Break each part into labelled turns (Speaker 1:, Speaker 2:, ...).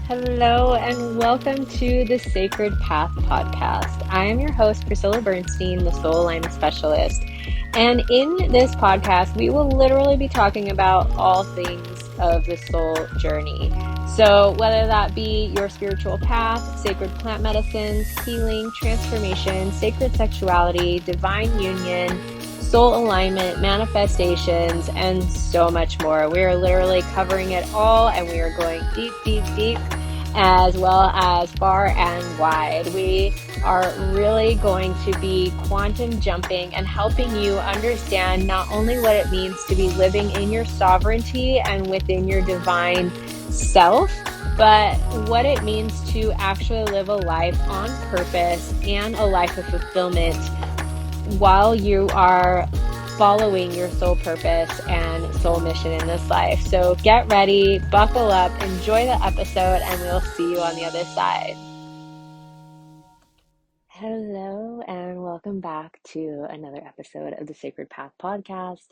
Speaker 1: Hello, and welcome to the Sacred Path podcast. I am your host, Priscilla Bernstein, the Soul Alignment Specialist. And in this podcast, we will literally be talking about all things of the soul journey. So, whether that be your spiritual path, sacred plant medicines, healing, transformation, sacred sexuality, divine union, soul alignment, manifestations, and so much more. We are literally covering it all, and we are going deep, deep, deep, as well as far and wide. We are really going to be quantum jumping and helping you understand not only what it means to be living in your sovereignty and within your divine self, but what it means to actually live a life on purpose and a life of fulfillment while you are following your soul purpose and soul mission in this life. So get ready, buckle up, enjoy the episode, and we'll see you on the other side. Hello, and welcome back to another episode of the Sacred Path podcast.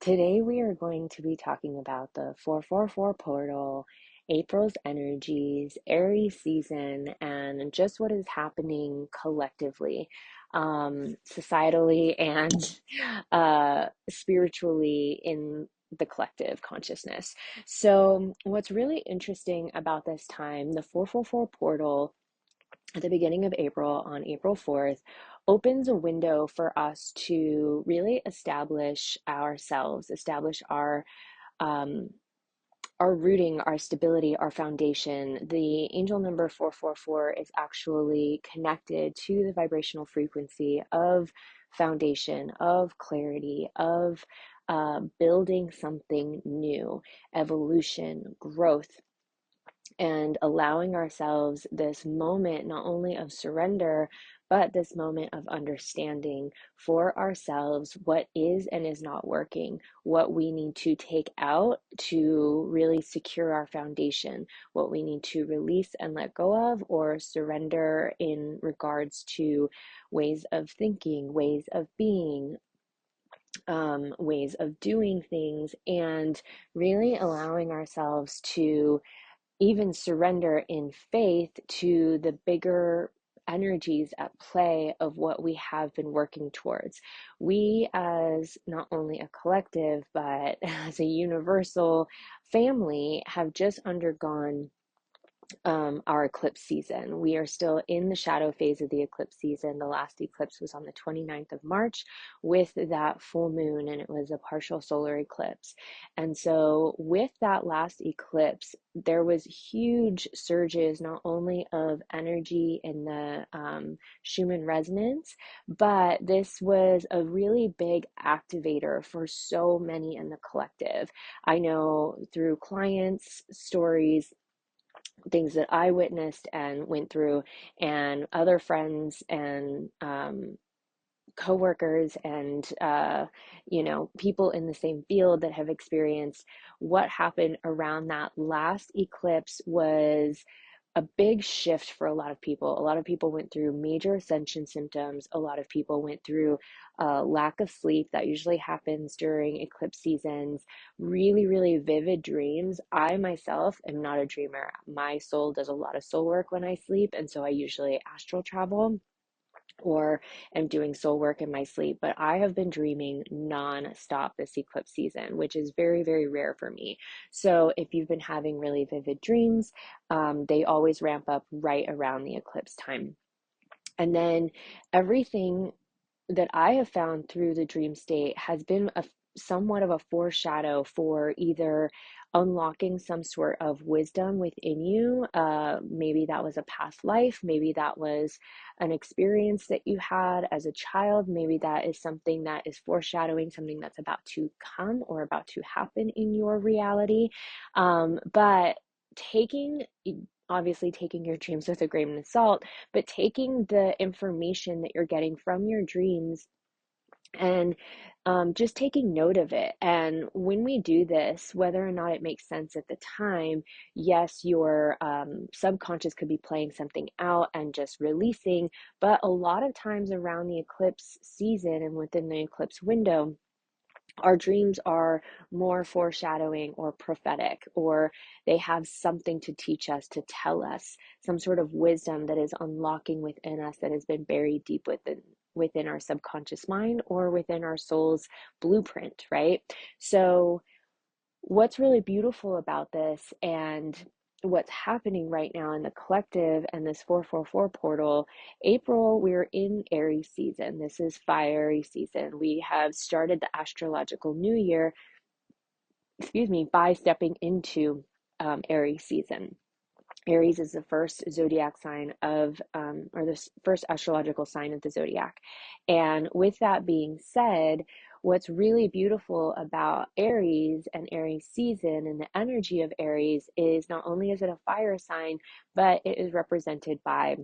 Speaker 1: Today, we are going to be talking about the 444 portal, April's energies, Aries season, and just what is happening collectively, societally, and spiritually in the collective consciousness. So, what's really interesting about this time, the 444 portal at the beginning of April, on April 4th, opens a window for us to really establish ourselves, establish um, our rooting, our stability, our foundation. The angel number 444 is actually connected to the vibrational frequency of foundation, of clarity, of building something new, evolution, growth, and allowing ourselves this moment not only of surrender, but this moment of understanding for ourselves what is and is not working, what we need to take out to really secure our foundation, what we need to release and let go of or surrender in regards to ways of thinking, ways of being, ways of doing things, and really allowing ourselves to even surrender in faith to the bigger energies at play of what we have been working towards. We, as not only a collective, but as a universal family, have just undergone our eclipse season. We are still in the shadow phase of the eclipse season. The last eclipse was on the 29th of March with that full moon, and it was a partial solar eclipse. And so with that last eclipse, there was huge surges, not only of energy in the Schumann resonance, but this was a really big activator for so many in the collective. I know through clients' stories, things that I witnessed and went through, and other friends and coworkers and people in the same field that have experienced what happened around that last eclipse was a big shift for a lot of people. A lot of people went through major ascension symptoms. A lot of people went through lack of sleep that usually happens during eclipse seasons, really, really vivid dreams. I myself am not a dreamer. My soul does a lot of soul work when I sleep, and so I usually astral travel or am doing soul work in my sleep, but I have been dreaming non-stop this eclipse season, which is very, very rare for me. So if you've been having really vivid dreams, they always ramp up right around the eclipse time. And then everything that I have found through the dream state has been somewhat of a foreshadow for either unlocking some sort of wisdom within you. Maybe that was a past life. Maybe that was an experience that you had as a child. Maybe that is something that is foreshadowing something that's about to come or about to happen in your reality. But taking obviously taking your dreams with a grain of salt, but taking the information that you're getting from your dreams and just taking note of it. And when we do this, whether or not it makes sense at the time, yes, your subconscious could be playing something out and just releasing, but a lot of times around the eclipse season and within the eclipse window, Our dreams are more foreshadowing or prophetic, or they have something to teach us, to tell us some sort of wisdom that is unlocking within us that has been buried deep within our subconscious mind or within our soul's blueprint, right? So what's really beautiful about this and what's happening right now in the collective and this 444 portal, April, we're in Aries season. This is fiery season. We have started the astrological new year, excuse me, by stepping into Aries season. Aries is the first zodiac sign or the first astrological sign of the zodiac. And with that being said, what's really beautiful about Aries and Aries season and the energy of Aries is not only is it a fire sign, but it is represented by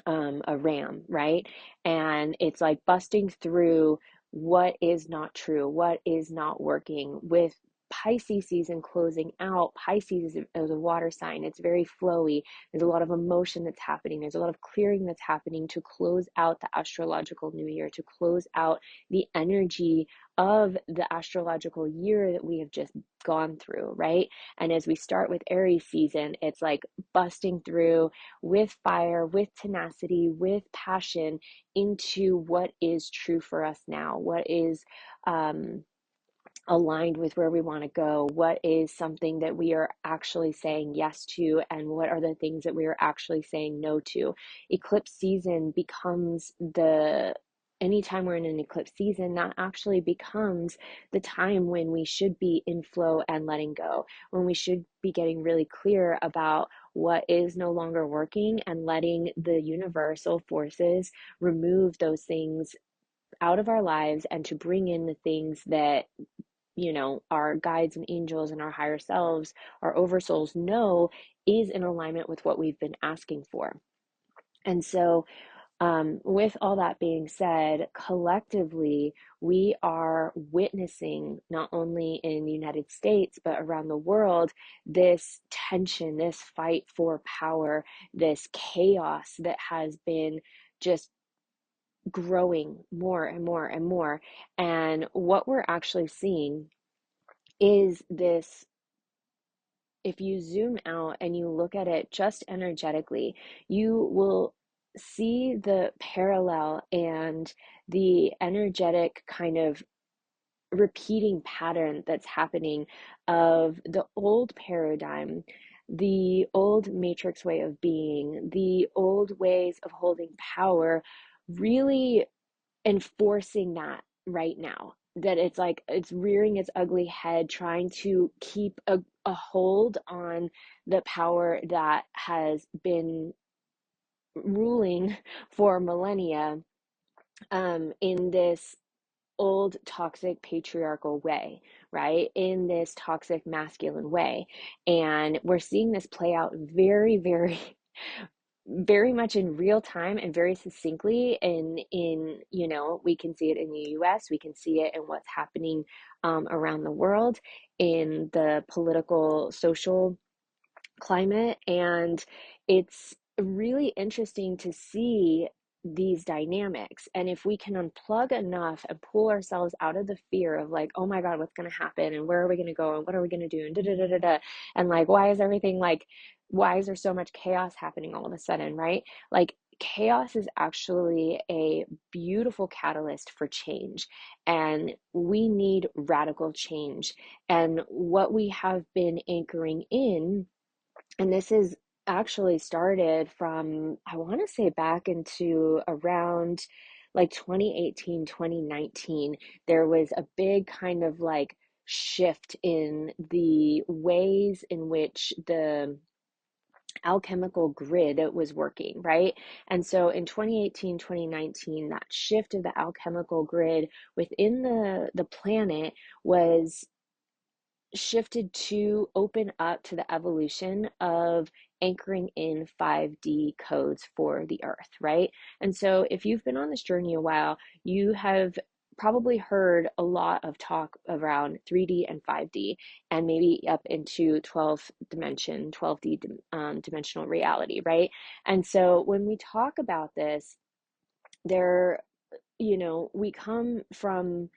Speaker 1: a ram, right? And it's like busting through what is not true, what is not working. With Pisces season closing out, Pisces is a water sign. It's very flowy. There's a lot of emotion that's happening. There's a lot of clearing that's happening to close out the astrological new year, to close out the energy of the astrological year that we have just gone through, right? And as we start with Aries season, it's like busting through with fire, with tenacity, with passion into what is true for us now, what is aligned with where we want to go, what is something that we are actually saying yes to, and what are the things that we are actually saying no to. Eclipse season becomes anytime we're in an eclipse season, that actually becomes the time when we should be in flow and letting go, when we should be getting really clear about what is no longer working and letting the universal forces remove those things out of our lives and to bring in the things that our guides and angels and our higher selves, our oversouls know is in alignment with what we've been asking for. And so, with all that being said, collectively, we are witnessing not only in the United States, but around the world, this tension, this fight for power, this chaos that has been just growing more and more and more. And what we're actually seeing is this. If you zoom out and you look at it just energetically, you will see the parallel and the energetic kind of repeating pattern that's happening of the old paradigm, the old matrix way of being, the old ways of holding power, really enforcing that right now. That it's like it's rearing its ugly head, trying to keep a hold on the power that has been ruling for millennia, in this old toxic patriarchal way, right? In this toxic masculine way. And we're seeing this play out very, very very much in real time and very succinctly in we can see it in the US, we can see it in what's happening around the world in the political social climate. And it's really interesting to see these dynamics. And if we can unplug enough and pull ourselves out of the fear of like, oh my God, what's going to happen? And where are we going to go? And what are we going to do? And da da da da da. And like, why is there so much chaos happening all of a sudden, right? Like, chaos is actually a beautiful catalyst for change. And we need radical change. And what we have been anchoring in, and this is actually started from, I want to say back into around like 2018, 2019, there was a big kind of like shift in the ways in which the alchemical grid was working, right? And so in 2018, 2019, that shift of the alchemical grid within the planet was shifted to open up to the evolution of anchoring in 5D codes for the earth, right? And so if you've been on this journey a while, you have probably heard a lot of talk around 3D and 5D, and maybe up into 12th dimension, 12D dimensional reality, right? And so when we talk about this, there, we come from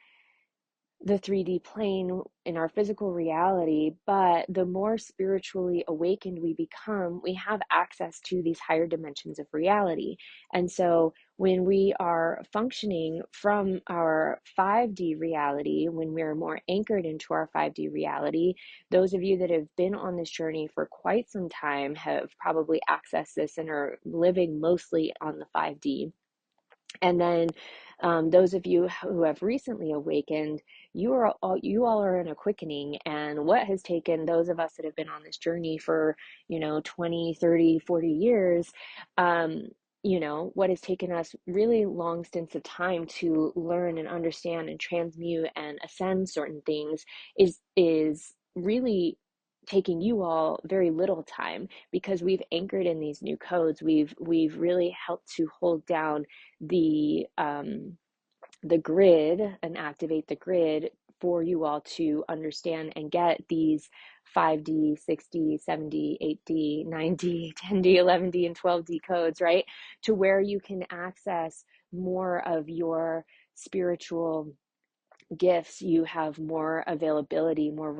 Speaker 1: the 3D plane in our physical reality, but the more spiritually awakened we become, we have access to these higher dimensions of reality. And so when we are functioning from our 5D reality, when we're more anchored into our 5D reality, those of you that have been on this journey for quite some time have probably accessed this and are living mostly on the 5D. And then those of you who have recently awakened, you all are in a quickening. And what has taken those of us that have been on this journey for, 20, 30, 40 years, um, what has taken us really long stints of time to learn and understand and transmute and ascend certain things is really taking you all very little time, because we've anchored in these new codes. We've really helped to hold down the grid and activate the grid for you all to understand and get these 5D, 6D, 7D, 8D, 9D, 10D, 11D, and 12D codes, right? To where you can access more of your spiritual gifts. You have more availability, more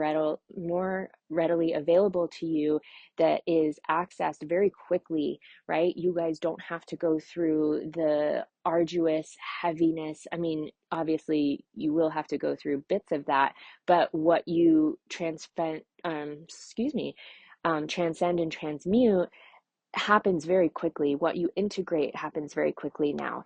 Speaker 1: readily available to you, that is accessed very quickly, right? You guys don't have to go through the arduous heaviness. I mean, obviously you will have to go through bits of that, but what you transcend and transmute happens very quickly. What you integrate happens very quickly now.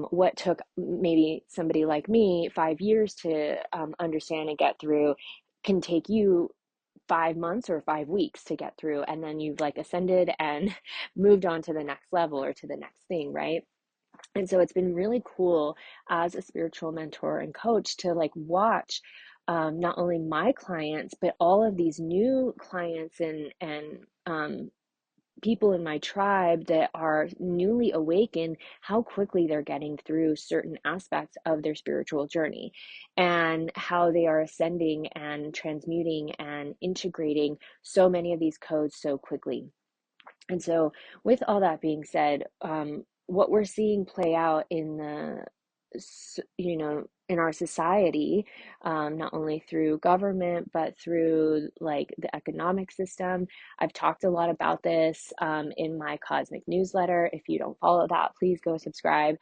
Speaker 1: What took maybe somebody like me 5 years to understand and get through can take you 5 months or 5 weeks to get through. And then you've like ascended and moved on to the next level or to the next thing, right? And so it's been really cool as a spiritual mentor and coach to like watch not only my clients, but all of these new clients and people in my tribe that are newly awakened, how quickly they're getting through certain aspects of their spiritual journey, and how they are ascending and transmuting and integrating so many of these codes so quickly. And so, with all that being said, what we're seeing play out in in our society, not only through government, but through like the economic system. I've talked a lot about this in my cosmic newsletter. If you don't follow that, please go subscribe,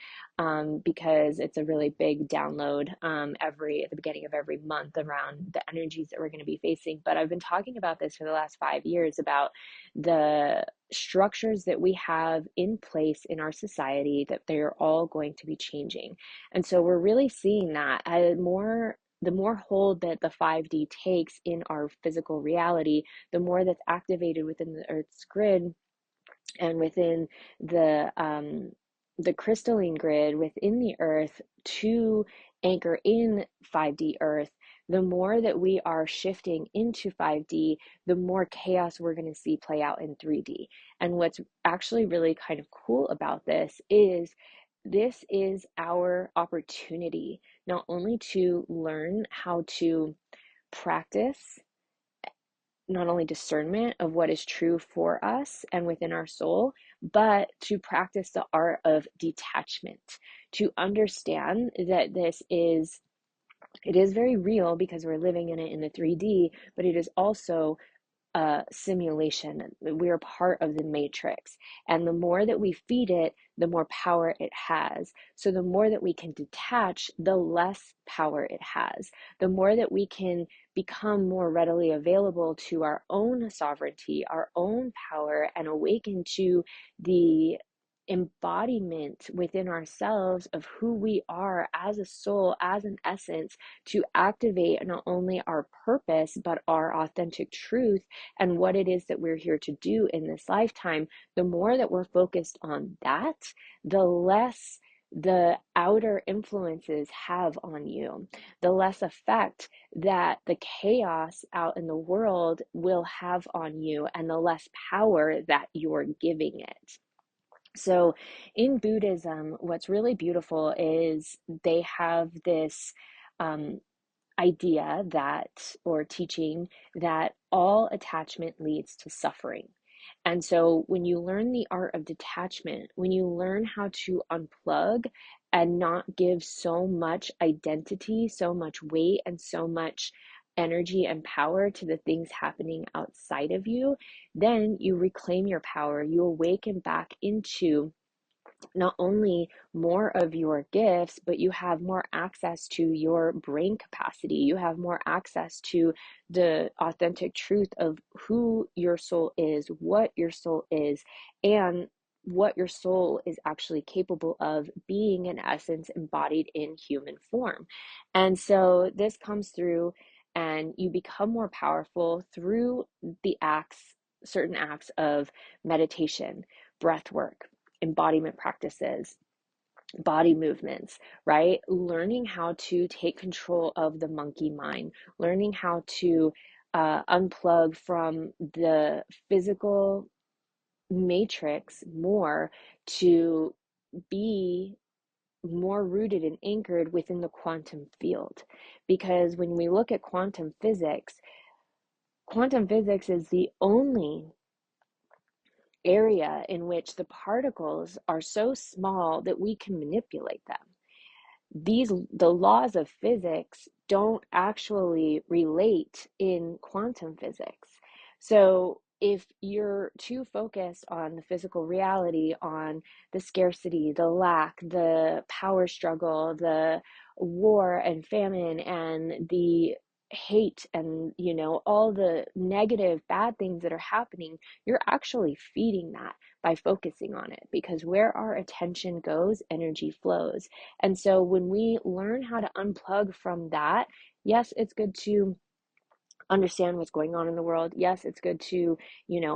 Speaker 1: because it's a really big download at the beginning of every month around the energies that we're going to be facing. But I've been talking about this for the last 5 years about the structures that we have in place in our society, that they're all going to be changing. And so we're really seeing that the more hold that the 5D takes in our physical reality, the more that's activated within the Earth's grid and within the crystalline grid within the earth to anchor in 5D earth. The more that we are shifting into 5D, the more chaos we're going to see play out in 3D. And what's actually really kind of cool about this is our opportunity not only to learn how to practice not only discernment of what is true for us and within our soul, but to practice the art of detachment, to understand that it is very real because we're living in it in the 3D, but it is also simulation. We are part of the matrix. And the more that we feed it, the more power it has. So the more that we can detach, the less power it has. The more that we can become more readily available to our own sovereignty, our own power, and awaken to the embodiment within ourselves of who we are as a soul, as an essence, to activate not only our purpose, but our authentic truth and what it is that we're here to do in this lifetime. The more that we're focused on that, the less the outer influences have on you, the less effect that the chaos out in the world will have on you, and the less power that you're giving it. So in Buddhism, what's really beautiful is they have this um, idea that, or teaching, that all attachment leads to suffering. And so when you learn the art of detachment, when you learn how to unplug and not give so much identity, so much weight, and so much energy and power to the things happening outside of you, then you reclaim your power. You awaken back into not only more of your gifts, but you have more access to your brain capacity. You have more access to the authentic truth of who your soul is, what your soul is, and what your soul is actually capable of being, in essence, embodied in human form. And so this comes through, and you become more powerful through the acts, certain acts of meditation, breath work, embodiment practices, body movements, right? Learning how to take control of the monkey mind, learning how to unplug from the physical matrix more, to be more rooted and anchored within the quantum field. Because when we look at quantum physics is the only area in which the particles are so small that we can manipulate them. The laws of physics don't actually relate in quantum physics. So if you're too focused on the physical reality, on the scarcity, the lack, the power struggle, the war and famine, and the hate, and all the negative bad things that are happening, you're actually feeding that by focusing on it, because where our attention goes, energy flows. And so when we learn how to unplug from that, yes, it's good to understand what's going on in the world. Yes, it's good to,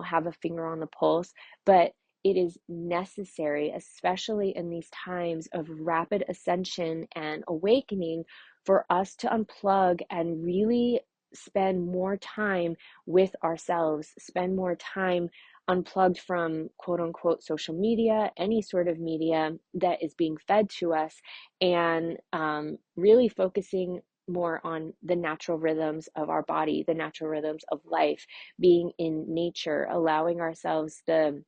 Speaker 1: have a finger on the pulse, but it is necessary, especially in these times of rapid ascension and awakening, for us to unplug and really spend more time with ourselves, spend more time unplugged from quote unquote social media, any sort of media that is being fed to us, and really focusing more on the natural rhythms of our body, the natural rhythms of life, being in nature, allowing ourselves the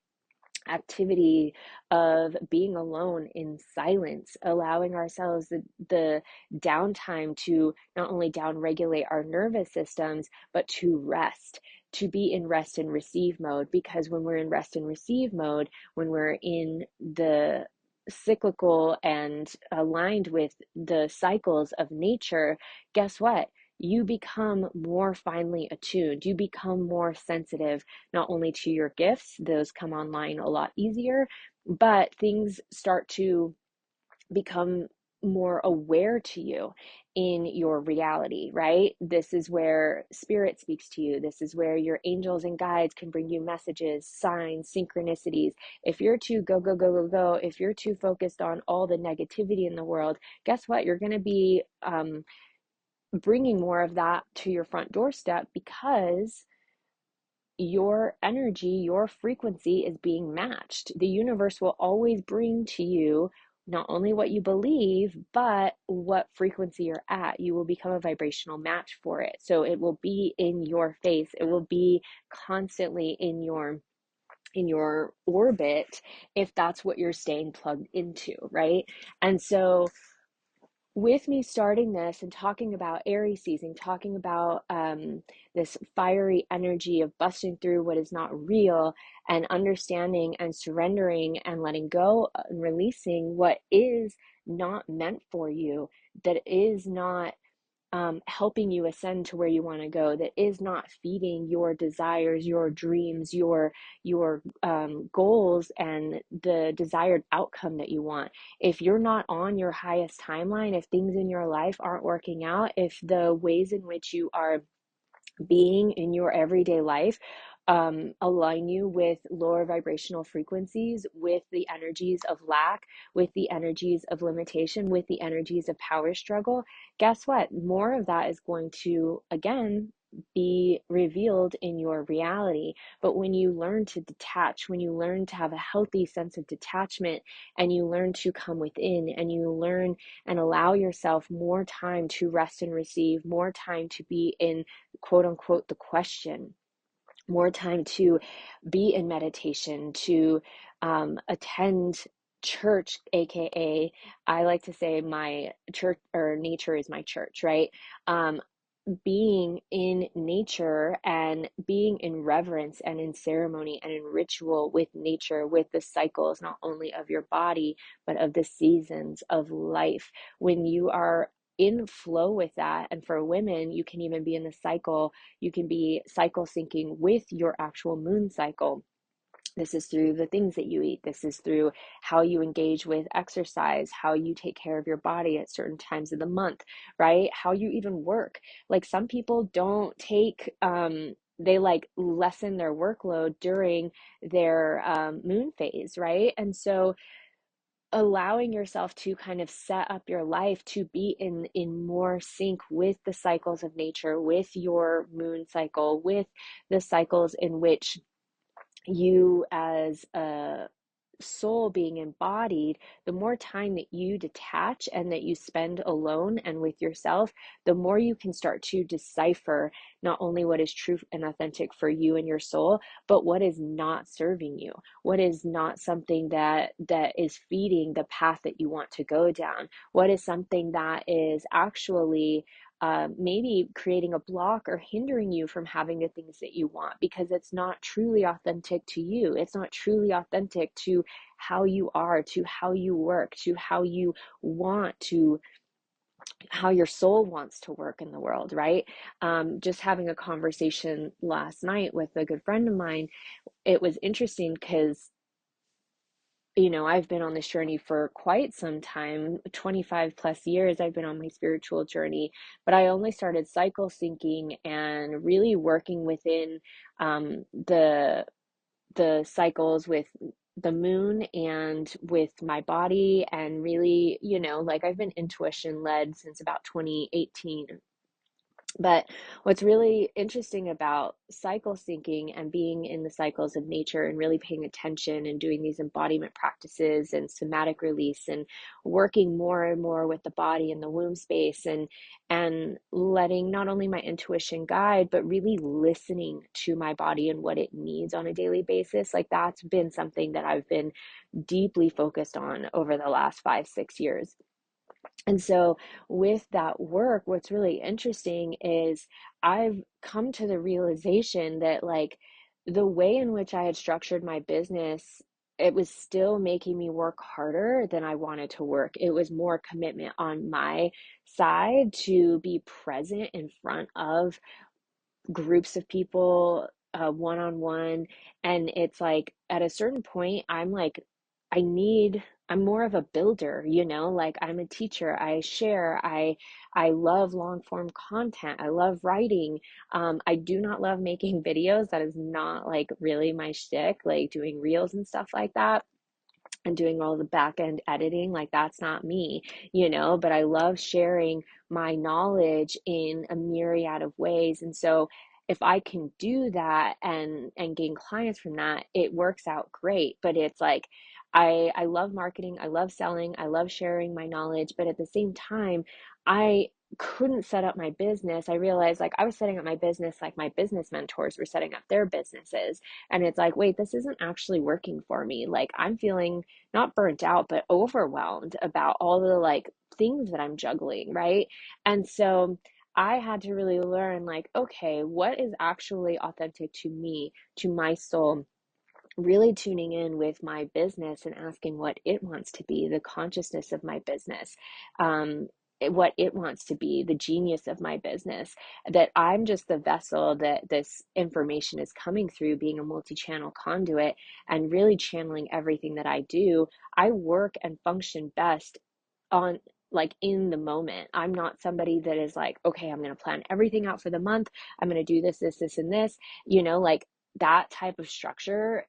Speaker 1: activity of being alone in silence, allowing ourselves the downtime to not only down regulate our nervous systems, but to rest, to be in rest and receive mode. Because when we're in rest and receive mode, when we're in the cyclical and aligned with the cycles of nature, guess what? You become more finely attuned. You become more sensitive, not only to your gifts, those come online a lot easier, but things start to become more aware to you in your reality, right? This is where spirit speaks to you. This is where your angels and guides can bring you messages, signs, synchronicities. If you're too go, go, go, go, go, if you're too focused on all the negativity in the world, guess what? You're going to be bringing more of that to your front doorstep, because your energy, your frequency is being matched. The universe will always bring to you not only what you believe, but what frequency you're at. You will become a vibrational match for it. So it will be in your face. It will be constantly in your orbit, if that's what you're staying plugged into, right? And so with me starting this and talking about Aries season, talking about this fiery energy of busting through what is not real, and understanding and surrendering and letting go and releasing what is not meant for you, that is not helping you ascend to where you want to go, that is not feeding your desires, your dreams, your goals, and the desired outcome that you want. If you're not on your highest timeline, if things in your life aren't working out, if the ways in which you are being in your everyday life align you with lower vibrational frequencies, with the energies of lack, with the energies of limitation, with the energies of power struggle, guess what? More of that is going to, again, be revealed in your reality. But when you learn to detach, when you learn to have a healthy sense of detachment, and you learn to come within, and you learn and allow yourself more time to rest and receive, more time to be in quote unquote the question, more time to be in meditation, to attend church, aka I like to say my church or nature is my church, right? Um, being in nature and being in reverence and in ceremony and in ritual with nature, with the cycles, not only of your body, but of the seasons of life. When you are in flow with that, and for women, you can even be in the cycle, you can be cycle syncing with your actual moon cycle. This is through the things that you eat. This is through how you engage with exercise, how you take care of your body at certain times of the month, right? How you even work. Like some people don't take, they like lessen their workload during their moon phase, right? And so allowing yourself to kind of set up your life to be in more sync with the cycles of nature, with your moon cycle, with the cycles in which you as a soul being embodied, the more time that you detach and that you spend alone and with yourself, the more you can start to decipher not only what is true and authentic for you and your soul, but what is not serving you, what is not something that is feeding the path that you want to go down, what is something that is actually maybe creating a block or hindering you from having the things that you want because it's not truly authentic to you. It's not truly authentic to how you are, to how you work, to how you want to, how your soul wants to work in the world, right? Just having a conversation last night with a good friend of mine, it was interesting because I've been on this journey for quite some time, 25 plus years. I've been on my spiritual journey, but I only started cycle syncing and really working within the cycles with the moon and with my body, and really, like I've been intuition led since about 2018. But what's really interesting about cycle syncing and being in the cycles of nature and really paying attention and doing these embodiment practices and somatic release and working more and more with the body and the womb space, and letting not only my intuition guide, but really listening to my body and what it needs on a daily basis. Like that's been something that I've been deeply focused on over the last 5, 6 years. And so, with that work, what's really interesting is I've come to the realization that, like, the way in which I had structured my business, it was still making me work harder than I wanted to work. It was more commitment on my side to be present in front of groups of people, one on one. And it's like at a certain point, I'm like, I'm more of a builder, like I'm a teacher. I share, I love long form content. I love writing. I do not love making videos. That is not like really my shtick, like doing reels and stuff like that and doing all the back end editing. Like that's not me, but I love sharing my knowledge in a myriad of ways. And so if I can do that and gain clients from that, it works out great. But it's like I love marketing, I love selling, I love sharing my knowledge, but at the same time, I couldn't set up my business. I realized like I was setting up my business like my business mentors were setting up their businesses. And it's like, wait, this isn't actually working for me. Like I'm feeling not burnt out, but overwhelmed about all the like things that I'm juggling, right? And so I had to really learn like, okay, what is actually authentic to me, to my soul? Really tuning in with my business and asking what it wants to be, the consciousness of my business, what it wants to be, the genius of my business, that I'm just the vessel that this information is coming through, being a multi-channel conduit and really channeling everything that I do. I work and function best on like in the moment. I'm not somebody that is like, okay, I'm going to plan everything out for the month. I'm going to do this, and this, like that type of structure.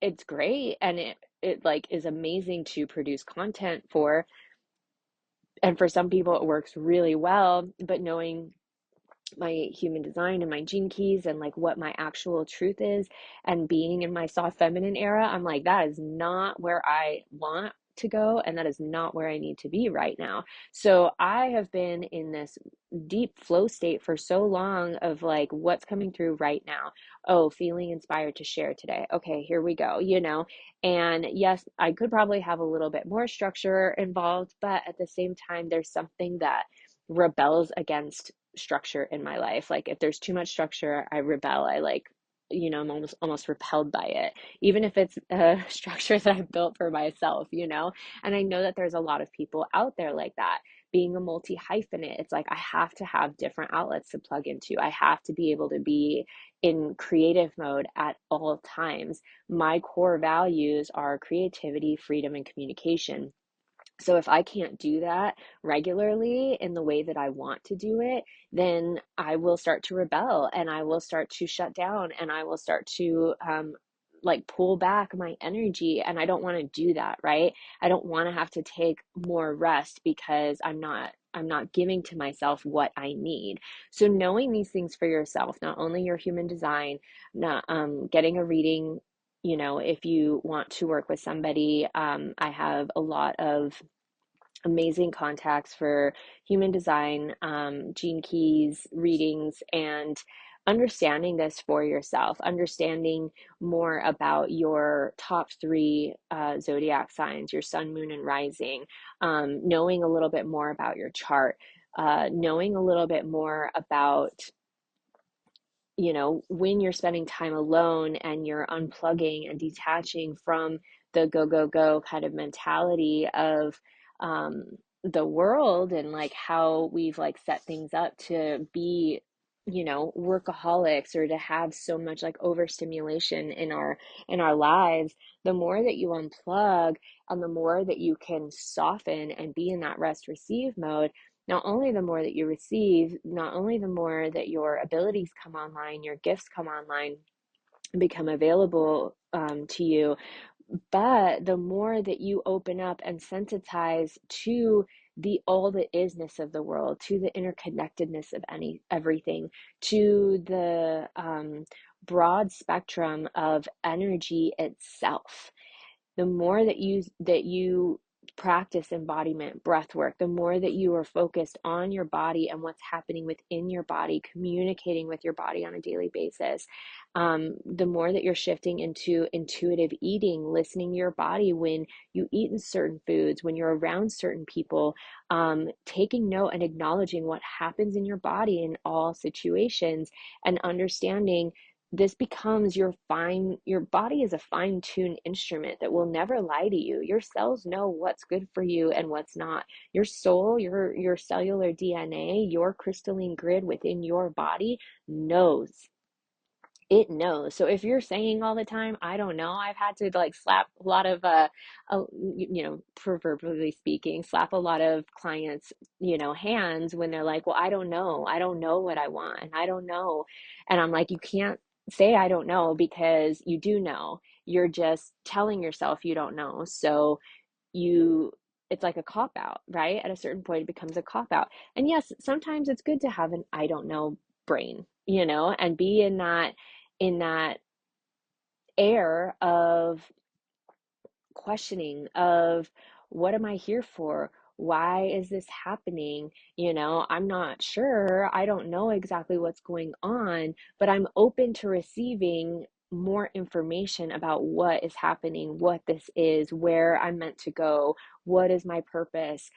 Speaker 1: It's great, and it like is amazing to produce content for, and for some people it works really well, but knowing my human design and my gene keys and like what my actual truth is and being in my soft feminine era, I'm like that is not where I want to go, and that is not where I need to be right now. So I have been in this deep flow state for so long of like, what's coming through right now? Oh, feeling inspired to share today. Okay, here we go, you know? And yes, I could probably have a little bit more structure involved, but at the same time, there's something that rebels against structure in my life. Like if there's too much structure, I rebel. I like, I'm almost repelled by it, even if it's a structure that I've built for myself, you know? And I know that there's a lot of people out there like that. Being a multi hyphenate, it's like I have to have different outlets to plug into. I have to be able to be in creative mode at all times. My core values are creativity, freedom, and communication. So if I can't do that regularly in the way that I want to do it, then I will start to rebel and I will start to shut down and I will start to like pull back my energy. And I don't want to do that, right? I don't want to have to take more rest because I'm not giving to myself what I need. So knowing these things for yourself, not only your human design, not getting a reading, if you want to work with somebody, I have a lot of amazing contacts for human design, gene keys, readings, and understanding this for yourself, understanding more about your top three zodiac signs, your sun, moon, and rising, knowing a little bit more about your chart, knowing a little bit more about when you're spending time alone and you're unplugging and detaching from the go, go, go kind of mentality of um, the world and like how we've like set things up to be, workaholics or to have so much like overstimulation in our lives, the more that you unplug and the more that you can soften and be in that rest receive mode, not only the more that you receive, not only the more that your abilities come online, your gifts come online, become available to you, but the more that you open up and sensitize to the all the isness of the world, to the interconnectedness of everything, to the broad spectrum of energy itself, the more that you practice embodiment breath work, the more that you are focused on your body and what's happening within your body, communicating with your body on a daily basis, the more that you're shifting into intuitive eating, listening to your body when you eat in certain foods, when you're around certain people, taking note and acknowledging what happens in your body in all situations, and understanding this becomes your body is a fine-tuned instrument that will never lie to you. Your cells know what's good for you and what's not. Your soul, your cellular DNA, your crystalline grid within your body knows. It knows. So if you're saying all the time, I don't know, I've had to like slap a lot of proverbially speaking, slap a lot of clients, hands when they're like, well, I don't know. I don't know what I want and I don't know. And I'm like, you can't say I don't know because you do know. You're just telling yourself you don't know. So you it's like a cop out, right? At a certain point it becomes a cop out. And yes, sometimes it's good to have an I don't know brain, and be in that air of questioning of what am I here for? Why is this happening? I'm not sure. I don't know exactly what's going on, but I'm open to receiving more information about what is happening, what this is, where I'm meant to go, what is my purpose,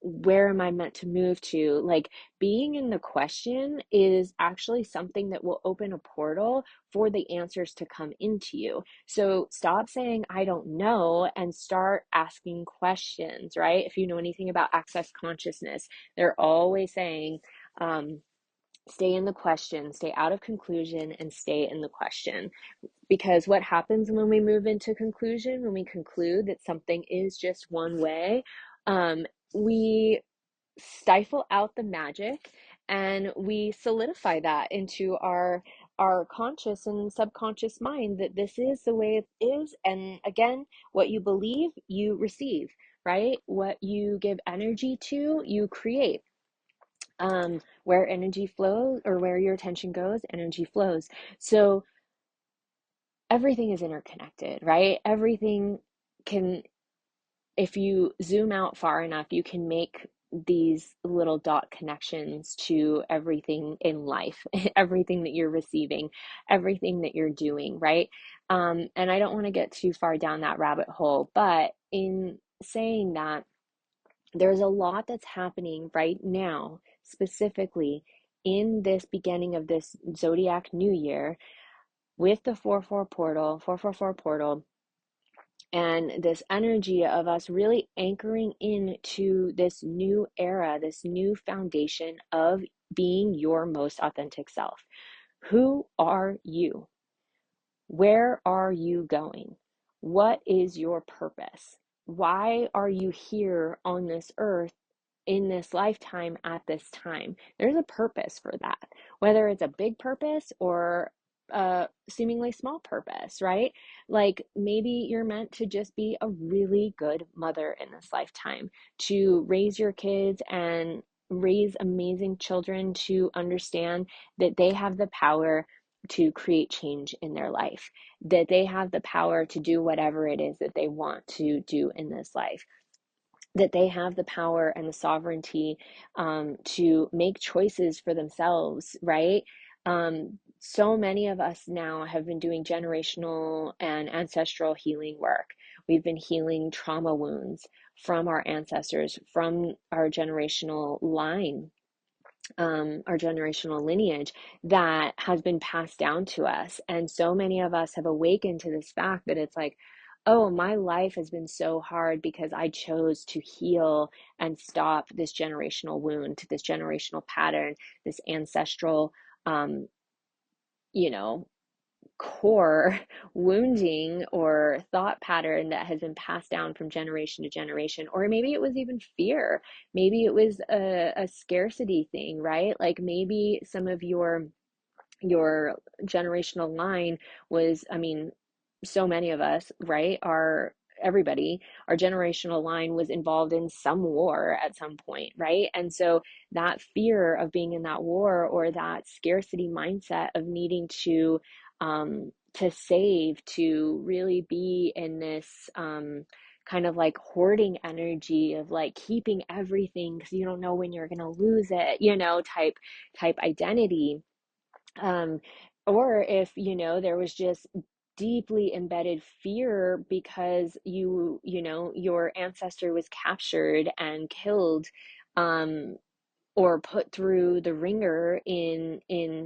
Speaker 1: where am I meant to move to? Like being in the question is actually something that will open a portal for the answers to come into you. So stop saying, I don't know, and start asking questions, right? If you know anything about access consciousness, they're always saying, stay in the question, stay out of conclusion, and stay in the question. Because what happens when we move into conclusion, when we conclude that something is just one way, we stifle out the magic and we solidify that into our conscious and subconscious mind that this is the way it is. And again, what you believe you receive, right? What you give energy to you create. Where energy flows, or where your attention goes, energy flows. So everything is interconnected, right? Everything can if you zoom out far enough, you can make these little dot connections to everything in life, everything that you're receiving, everything that you're doing, right? And I don't want to get too far down that rabbit hole, but in saying that, there's a lot that's happening right now, specifically in this beginning of this zodiac new year with the 444 portal, and this energy of us really anchoring into this new era, this new foundation of being your most authentic self. Who are you? Where are you going? What is your purpose? Why are you here on this earth in this lifetime at this time? There's a purpose for that, whether it's a big purpose or a seemingly small purpose, right? Like maybe you're meant to just be a really good mother in this lifetime, to raise your kids and raise amazing children to understand that they have the power to create change in their life, that they have the power to do whatever it is that they want to do in this life, that they have the power and the sovereignty to make choices for themselves, right? So many of us now have been doing generational and ancestral healing work. We've been healing trauma wounds from our ancestors, from our generational line, our generational lineage that has been passed down to us. And so many of us have awakened to this fact that it's like, oh, my life has been so hard because I chose to heal and stop this generational wound, this generational pattern, this ancestral, um, you know, core wounding or thought pattern that has been passed down from generation to generation. Or maybe it was even fear. Maybe it was a scarcity thing, right? Like maybe some of your generational line was, I mean, so many of us, right, are everybody, our generational line was involved in some war at some point, right? And so that fear of being in that war, or that scarcity mindset of needing to save, to really be in this kind of like hoarding energy of like keeping everything because you don't know when you're going to lose it, type identity. um, or if, there was just deeply embedded fear because your ancestor was captured and killed, um, or put through the ringer in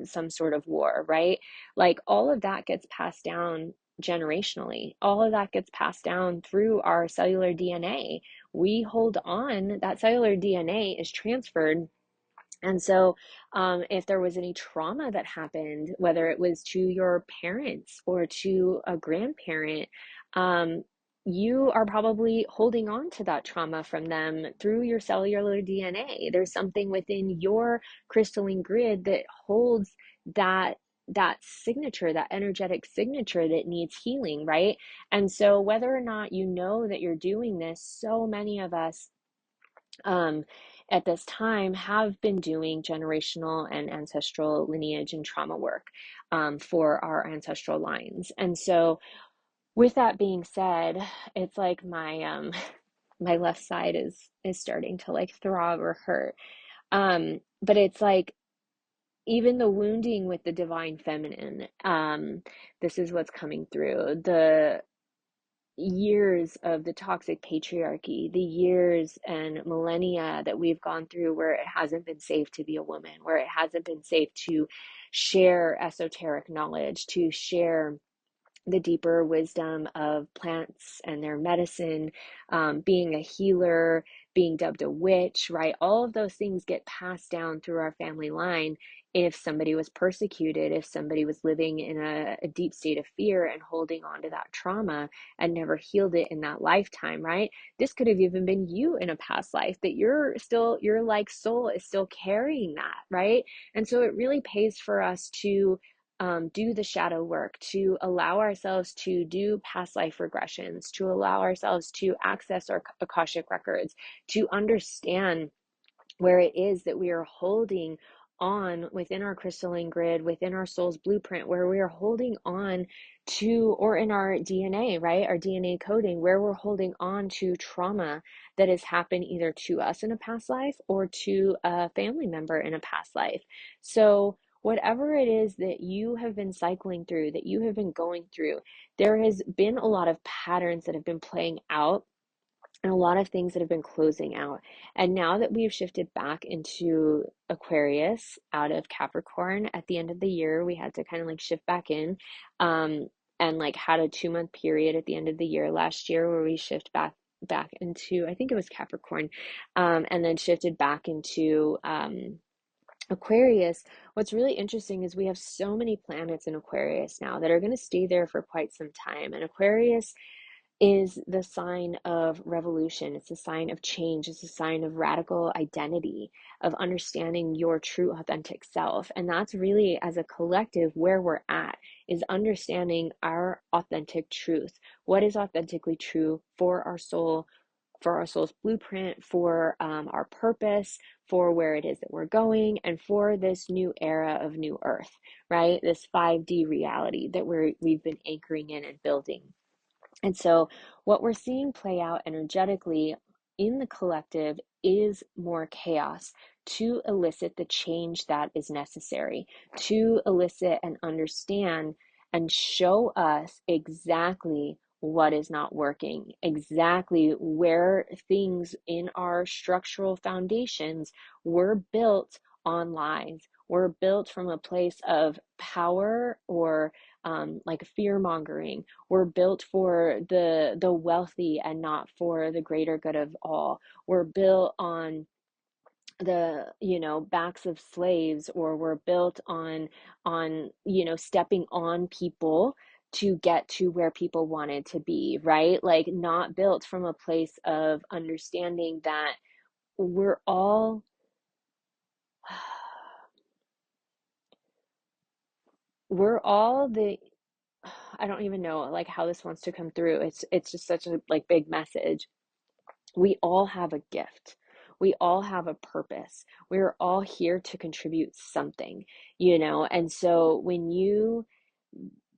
Speaker 1: some sort of war, right? Like all of that gets passed down generationally. All of that gets passed down through our cellular DNA. We hold on, that cellular DNA is transferred. And so, if there was any trauma that happened, whether it was to your parents or to a grandparent, um, you are probably holding on to that trauma from them through your cellular DNA. There's something within your crystalline grid that holds that signature, that energetic signature that needs healing, right? And so, whether or not you know that you're doing this, so many of us um, at this time have been doing generational and ancestral lineage and trauma work for our ancestral lines. And so, with that being said, it's like my my left side is starting to like throb or hurt. But it's like even the wounding with the divine feminine. This is what's coming through the years of the toxic patriarchy, the years and millennia that we've gone through where it hasn't been safe to be a woman, where it hasn't been safe to share esoteric knowledge, to share the deeper wisdom of plants and their medicine, being a healer, being dubbed a witch, right? All of those things get passed down through our family line. If somebody was persecuted, if somebody was living in a deep state of fear and holding on to that trauma and never healed it in that lifetime, right? This could have even been you in a past life that your like soul is still carrying that, right? And so it really pays for us to do the shadow work, to allow ourselves to do past life regressions, to allow ourselves to access our Akashic records, to understand where it is that we are holding on within our crystalline grid, within our soul's blueprint, where we are holding on to, or in our DNA, right? Our DNA coding, where we're holding on to trauma that has happened either to us in a past life or to a family member in a past life. So, whatever it is that you have been cycling through, that you have been going through, there has been a lot of patterns that have been playing out and a lot of things that have been closing out. And now that we've shifted back into Aquarius out of Capricorn at the end of the year, we had to kind of like shift back in. And like had a 2 month period at the end of the year last year where we shift back into, I think it was Capricorn, and then shifted back into Aquarius. What's really interesting is we have so many planets in Aquarius now that are going to stay there for quite some time. And Aquarius is the sign of revolution. It's a sign of change. It's a sign of radical identity, of understanding your true authentic self. And that's really, as a collective, where we're at, is understanding our authentic truth. What is authentically true for our soul, for our soul's blueprint, for our purpose, for where it is that we're going, and for this new era of new earth, right? This 5D reality that we've been anchoring in and building. And so, what we're seeing play out energetically in the collective is more chaos to elicit the change that is necessary, to elicit and understand and show us exactly what is not working, exactly where things in our structural foundations were built on lies, were built from a place of power or like fear mongering, were built for the wealthy and not for the greater good of all. Were built on the backs of slaves, or were built on stepping on people to get to where people wanted to be, right? Like not built from a place of understanding that we're all we're all the I don't even know like how this wants to come through. It's just such a like big message. We all have a gift. We all have a purpose. We're all here to contribute something, And so when you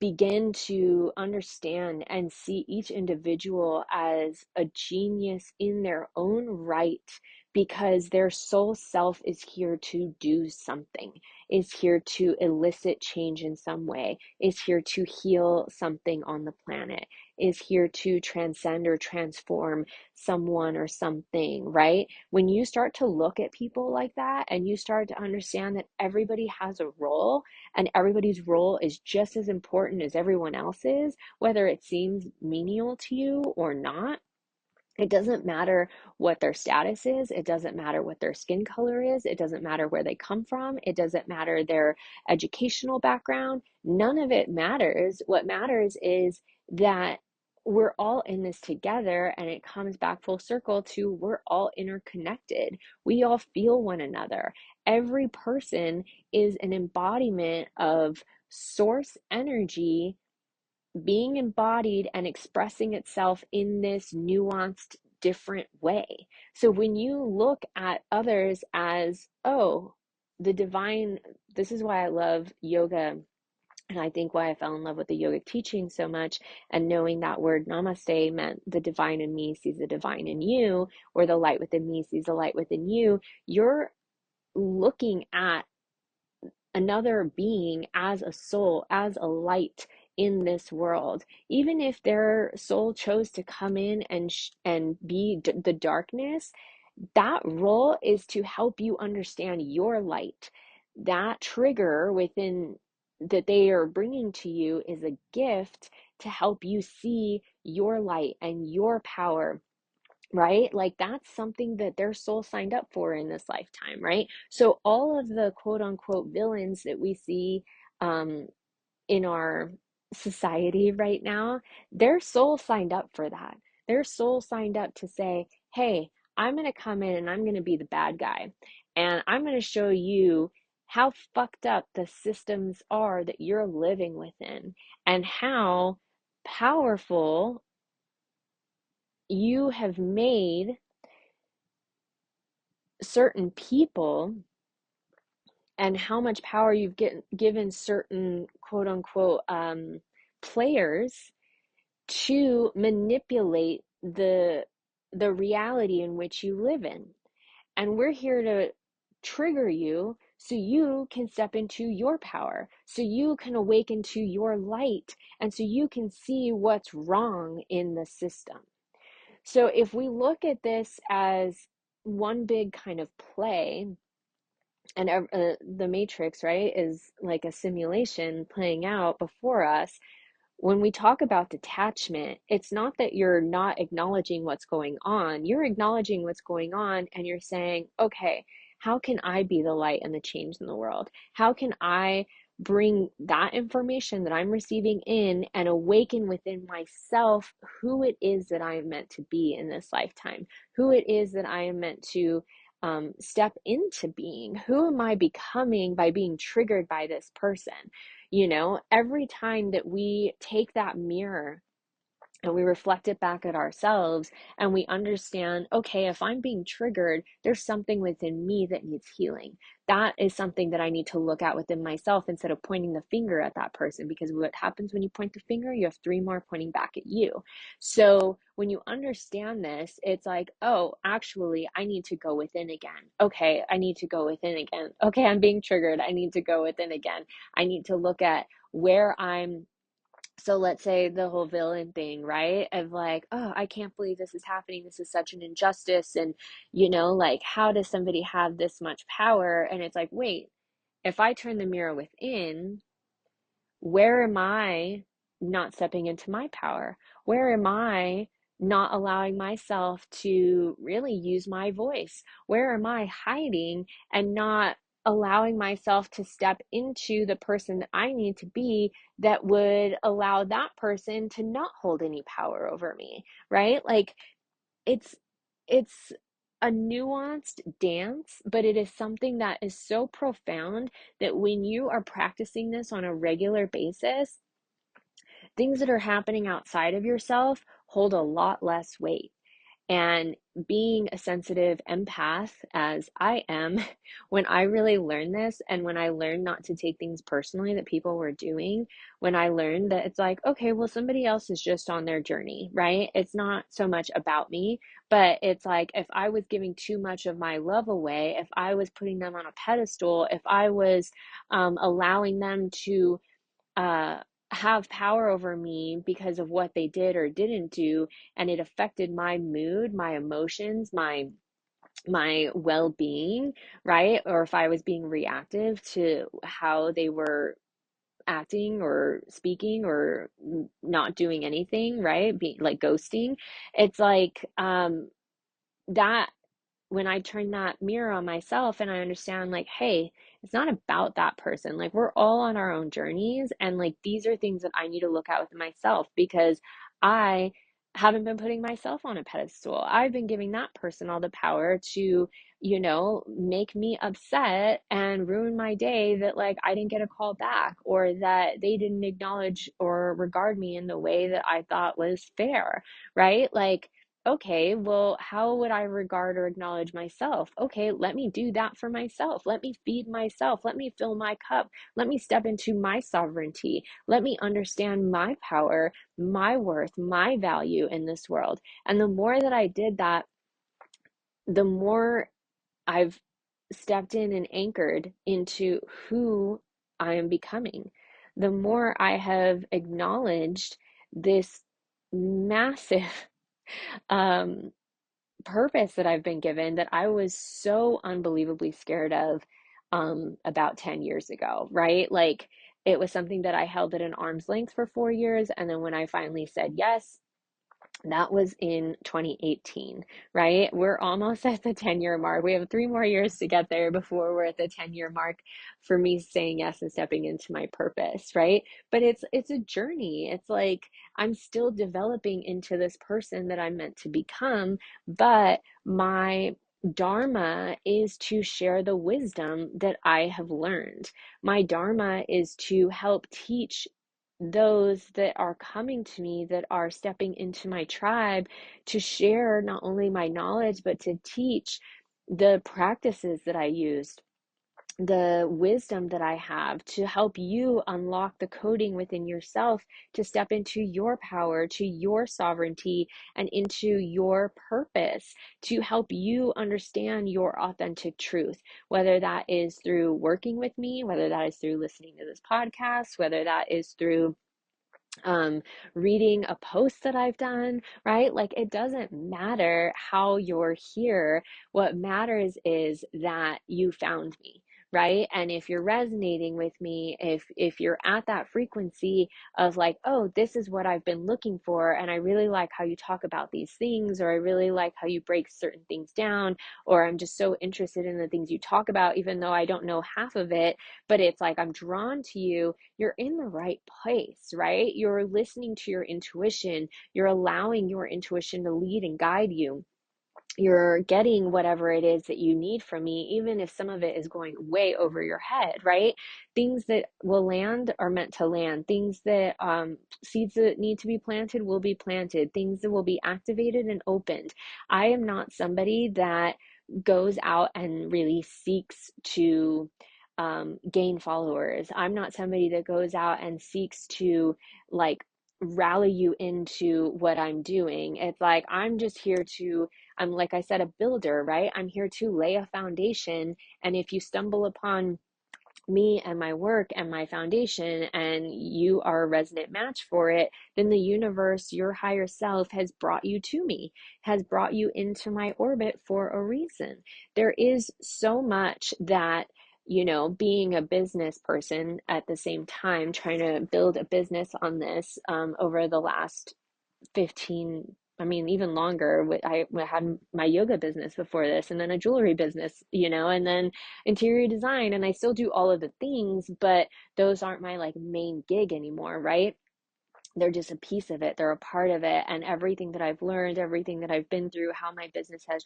Speaker 1: begin to understand and see each individual as a genius in their own right, because their soul self is here to do something, is here to elicit change in some way, is here to heal something on the planet, is here to transcend or transform someone or something, right? When you start to look at people like that and you start to understand that everybody has a role, and everybody's role is just as important as everyone else's, whether it seems menial to you or not. It doesn't matter what their status is. It doesn't matter what their skin color is. It doesn't matter where they come from. It doesn't matter their educational background. None of it matters. What matters is that we're all in this together, and it comes back full circle to we're all interconnected. We all feel one another. Every person is an embodiment of source energy being embodied and expressing itself in this nuanced, different way. So when you look at others as, oh, the divine, this is why I love yoga. And I think why I fell in love with the yogic teaching so much, and knowing that word namaste meant the divine in me sees the divine in you, or the light within me sees the light within you. You're looking at another being as a soul, as a light in this world. Even if their soul chose to come in and be the darkness, that role is to help you understand your light. That trigger within that they are bringing to you is a gift to help you see your light and your power, right? Like that's something that their soul signed up for in this lifetime, right? So all of the quote unquote villains that we see um, in our society right now, their soul signed up for that. Their soul signed up to say, hey, I'm going to come in and I'm going to be the bad guy. And I'm going to show you how fucked up the systems are that you're living within, and how powerful you have made certain people and how much power you've given certain quote unquote players to manipulate the reality in which you live in. And we're here to trigger you so you can step into your power, so you can awaken to your light, and so you can see what's wrong in the system. So if we look at this as one big kind of play, and the matrix, right, is like a simulation playing out before us. When we talk about detachment, it's not that you're not acknowledging what's going on. You're acknowledging what's going on and you're saying, okay, how can I be the light and the change in the world? How can I bring that information that I'm receiving in and awaken within myself who it is that I am meant to be in this lifetime, who it is that I am meant to step into being? Who am I becoming by being triggered by this person? You know, every time that we take that mirror and we reflect it back at ourselves and we understand, okay, if I'm being triggered, there's something within me that needs healing. That is something that I need to look at within myself instead of pointing the finger at that person, because what happens when you point the finger, you have three more pointing back at you. So when you understand this, it's like, oh, actually, I need to go within again. Okay, I need to go within again. Okay, I'm being triggered. I need to go within again. I need to look at where I'm. So let's say the whole villain thing, right? Of like, oh, I can't believe this is happening. This is such an injustice. And, like, how does somebody have this much power? And it's like, wait, if I turn the mirror within, where am I not stepping into my power? Where am I not allowing myself to really use my voice? Where am I hiding and not allowing myself to step into the person that I need to be that would allow that person to not hold any power over me, right? Like it's it's a nuanced dance, but it is something that is so profound that when you are practicing this on a regular basis, things that are happening outside of yourself hold a lot less weight. And being a sensitive empath, as I am, when I really learned this and when I learned not to take things personally that people were doing, when I learned that it's like, okay, well, somebody else is just on their journey, right? It's not so much about me, but it's like if I was giving too much of my love away, if I was putting them on a pedestal, if I was allowing them to uh, have power over me because of what they did or didn't do, and it affected my mood, my emotions, my well-being, right? Or if I was being reactive to how they were acting or speaking or not doing anything, right? Being like ghosting. It's like that when I turn that mirror on myself and I understand, like, hey, it's not about that person. Like, we're all on our own journeys. And like, these are things that I need to look at with myself because I haven't been putting myself on a pedestal. I've been giving that person all the power to, make me upset and ruin my day that like I didn't get a call back or that they didn't acknowledge or regard me in the way that I thought was fair, right? Like, okay, well, how would I regard or acknowledge myself? Okay, let me do that for myself. Let me feed myself. Let me fill my cup. Let me step into my sovereignty. Let me understand my power, my worth, my value in this world. And the more that I did that, the more I've stepped in and anchored into who I am becoming. The more I have acknowledged this massive um purpose that I've been given that I was so unbelievably scared of about 10 years ago, right? Like it was something that I held at an arm's length for 4 years. And then when I finally said yes, that was in 2018, right? We're almost at the 10-year mark. We have 3 more years to get there before we're at the 10-year mark for me saying yes and stepping into my purpose, right? But it's a journey. It's like I'm still developing into this person that I'm meant to become, but my Dharma is to share the wisdom that I have learned. My Dharma is to help teach those that are coming to me, that are stepping into my tribe, to share not only my knowledge, but to teach the practices that I used, the wisdom that I have to help you unlock the coding within yourself to step into your power, to your sovereignty, and into your purpose, to help you understand your authentic truth, whether that is through working with me, whether that is through listening to this podcast, whether that is through um, reading a post that I've done, right? Like it doesn't matter how you're here. What matters is that you found me, right? And if you're resonating with me, if you're at that frequency of like, oh, this is what I've been looking for, and I really like how you talk about these things, or I really like how you break certain things down, or I'm just so interested in the things you talk about, even though I don't know half of it, but it's like I'm drawn to you, you're in the right place, right? You're listening to your intuition. You're allowing your intuition to lead and guide you. You're getting whatever it is that you need from me, even if some of it is going way over your head, right? Things that will land are meant to land. Things that, seeds that need to be planted will be planted. Things that will be activated and opened. I am not somebody that goes out and really seeks to gain followers. I'm not somebody that goes out and seeks to like rally you into what I'm doing. It's like I'm just here to, I'm like I said, a builder, right? I'm here to lay a foundation. And if you stumble upon me and my work and my foundation and you are a resonant match for it, then the universe, your higher self, has brought you to me, has brought you into my orbit for a reason. There is so much that, being a business person at the same time, trying to build a business on this over the last 15, I mean, even longer. I had my yoga business before this, and then a jewelry business, and then interior design. And I still do all of the things, but those aren't my like main gig anymore, right? They're just a piece of it. They're a part of it. And everything that I've learned, everything that I've been through, how my business has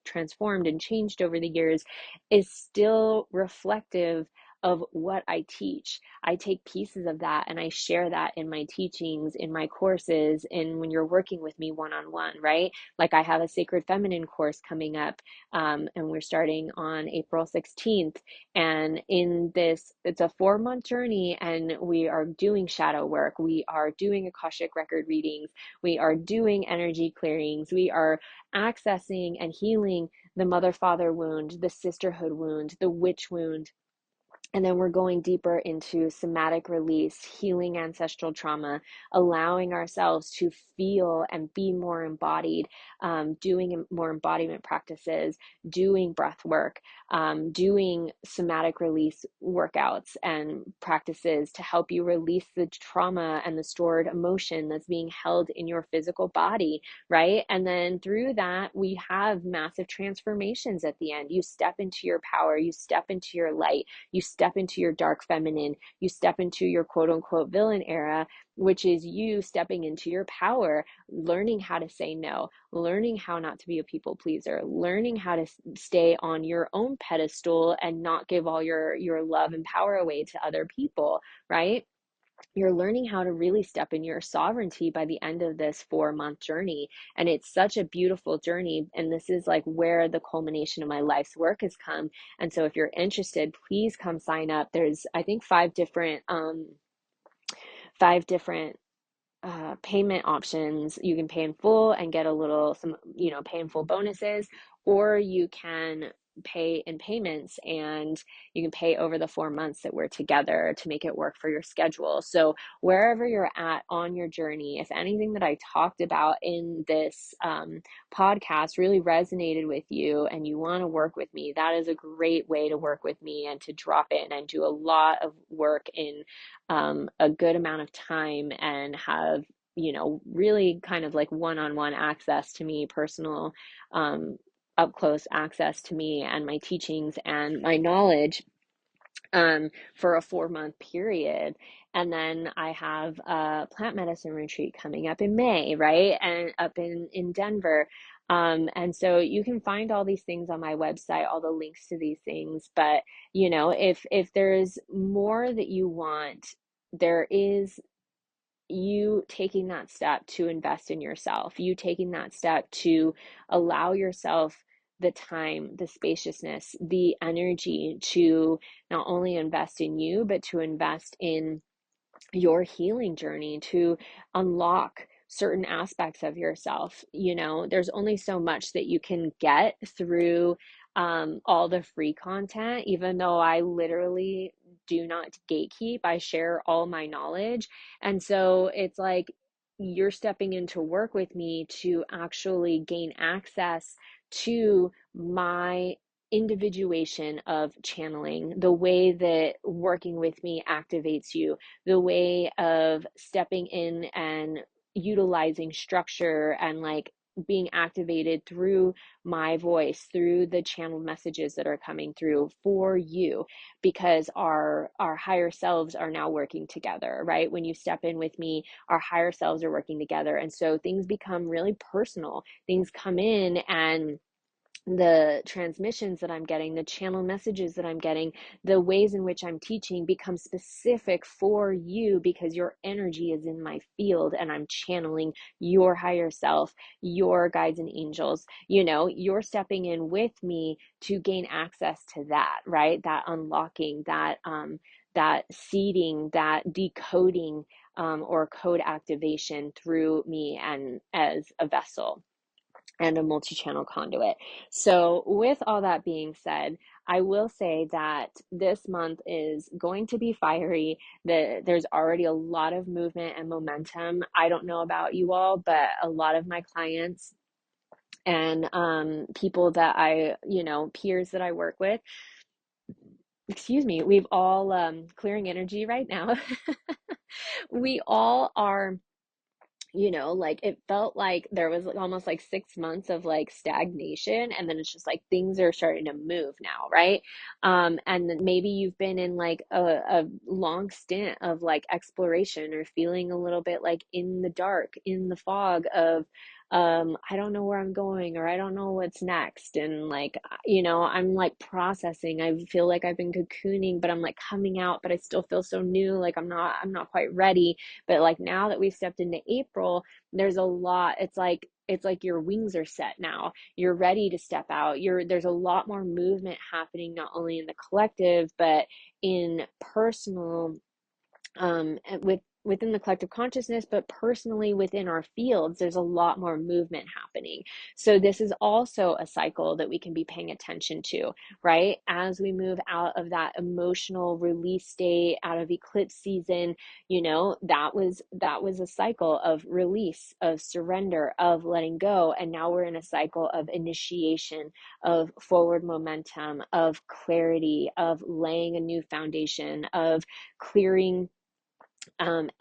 Speaker 1: transformed and changed over the years is still reflective of what I teach. I take pieces of that and I share that in my teachings, in my courses, and when you're working with me one on one, right? Like I have a Sacred Feminine course coming up, and we're starting on April 16th. And in this, it's a 4-month journey, and we are doing shadow work. We are doing Akashic record readings. We are doing energy clearings. We are accessing and healing the mother father wound, the sisterhood wound, the witch wound, and then we're going deeper into somatic release, healing ancestral trauma, allowing ourselves to feel and be more embodied, doing more embodiment practices, doing breath work, doing somatic release workouts and practices to help you release the trauma and the stored emotion that's being held in your physical body, right? And then through that, we have massive transformations at the end. You step into your power, you step into your light, you step into your dark feminine, you step into your quote unquote villain era, which is you stepping into your power, learning how to say no, learning how not to be a people pleaser, learning how to stay on your own pedestal and not give all your love and power away to other people, right? You're learning how to really step in your sovereignty by the end of this 4-month journey. And it's such a beautiful journey. And this is like where the culmination of my life's work has come. And so if you're interested, please come sign up. There's, I think, five different payment options. You can pay in full and get a little, pay in full bonuses, or you can pay in payments and you can pay over the 4 months that we're together to make it work for your schedule. So wherever you're at on your journey, if anything that I talked about in this podcast really resonated with you and you want to work with me, that is a great way to work with me and to drop in and do a lot of work in a good amount of time and have, really kind of like one-on-one access to me, personal, up close access to me and my teachings and my knowledge for a 4-month period. And then I have a plant medicine retreat coming up in May, right? And up in Denver. And so you can find all these things on my website, all the links to these things. But, if there's more that you want, there is you taking that step to invest in yourself, you taking that step to allow yourself the time, the spaciousness, the energy to not only invest in you, but to invest in your healing journey, to unlock certain aspects of yourself. You know, there's only so much that you can get through all the free content, even though I literally do not gatekeep, I share all my knowledge. And so it's like you're stepping into work with me to actually gain access to my individuation of channeling, the way that working with me activates you, the way of stepping in and utilizing structure and like being activated through my voice, through the channeled messages that are coming through for you, because our higher selves are now working together, right? When you step in with me, our higher selves are working together, and so things become really personal. Things come in, and the transmissions that I'm getting, the channel messages that I'm getting, the ways in which I'm teaching become specific for you, because your energy is in my field and I'm channeling your higher self, your guides and angels. You know, you're stepping in with me to gain access to that, right? That unlocking, that seeding, that decoding, or code activation through me and as a vessel and a multi-channel conduit. So with all that being said, I will say that this month is going to be fiery. There's already a lot of movement and momentum. I don't know about you all, but a lot of my clients and people that peers that I work with, excuse me, we've all clearing energy right now. We all are, like it felt like there was like almost like 6 months of like stagnation, and then it's just like things are starting to move now, right? And then maybe you've been in like a long stint of like exploration, or feeling a little bit like in the dark, in the fog of I don't know where I'm going, or I don't know what's next. And like, I'm like processing. I feel like I've been cocooning, but I'm like coming out, but I still feel so new, like I'm not quite ready. But like now that we've stepped into April, there's a lot. It's like your wings are set now. You're ready to step out. There's a lot more movement happening, not only in the collective, but in personal, within the collective consciousness, but personally within our fields, there's a lot more movement happening. So this is also a cycle that we can be paying attention to, right? As we move out of that emotional release state, out of eclipse season, that was a cycle of release, of surrender, of letting go, and now we're in a cycle of initiation, of forward momentum, of clarity, of laying a new foundation, of clearing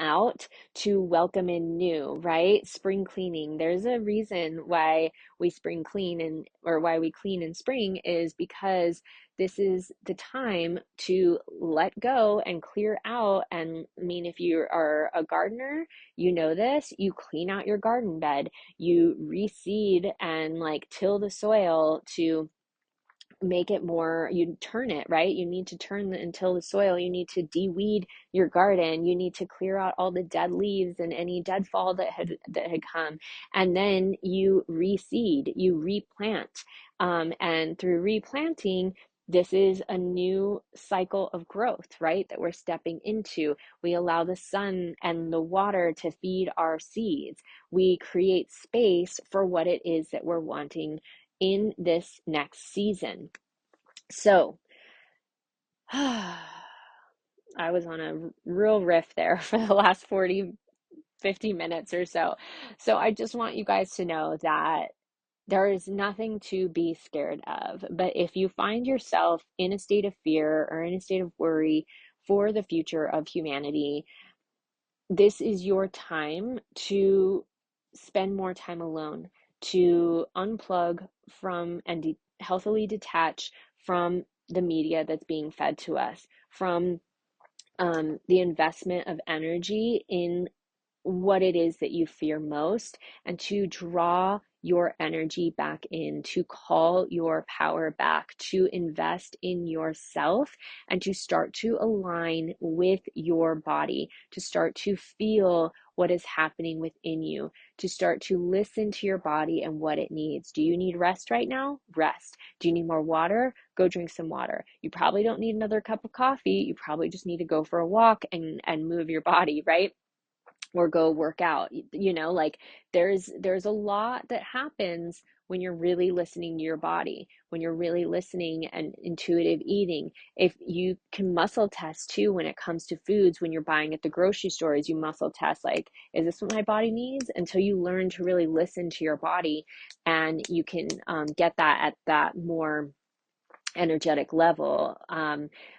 Speaker 1: out to welcome in new, right? Spring cleaning. There's a reason why we spring clean, or why we clean in spring, is because this is the time to let go and clear out. And I mean, if you are a gardener, you know this, you clean out your garden bed, you reseed and like till the soil to make it more, you turn it, right? You need to turn until the soil, you need to deweed your garden, you need to clear out all the dead leaves and any deadfall that had come, and then you reseed, you replant, and through replanting, this is a new cycle of growth, right, that we're stepping into. We allow the sun and the water to feed our seeds. We create space for what it is that we're wanting in this next season. So, I was on a real riff there for the last 40, 50 minutes or so. So, I just want you guys to know that there is nothing to be scared of. But if you find yourself in a state of fear or in a state of worry for the future of humanity, this is your time to spend more time alone, to unplug from and healthily detach from the media that's being fed to us, from the investment of energy in what it is that you fear most, and to draw your energy back in, to call your power back, to invest in yourself, and to start to align with your body, to start to feel what is happening within you, to start to listen to your body and what it needs. Do you need rest right now? Rest. Do you need more water? Go drink some water. You probably don't need another cup of coffee. You probably just need to go for a walk and move your body, right? Or go work out. Like there's a lot that happens when you're really listening to your body, when you're really listening and intuitive eating. If you can muscle test too when it comes to foods, when you're buying at the grocery stores, you muscle test, like, is this what my body needs? Until you learn to really listen to your body, and you can get that at that more energetic level.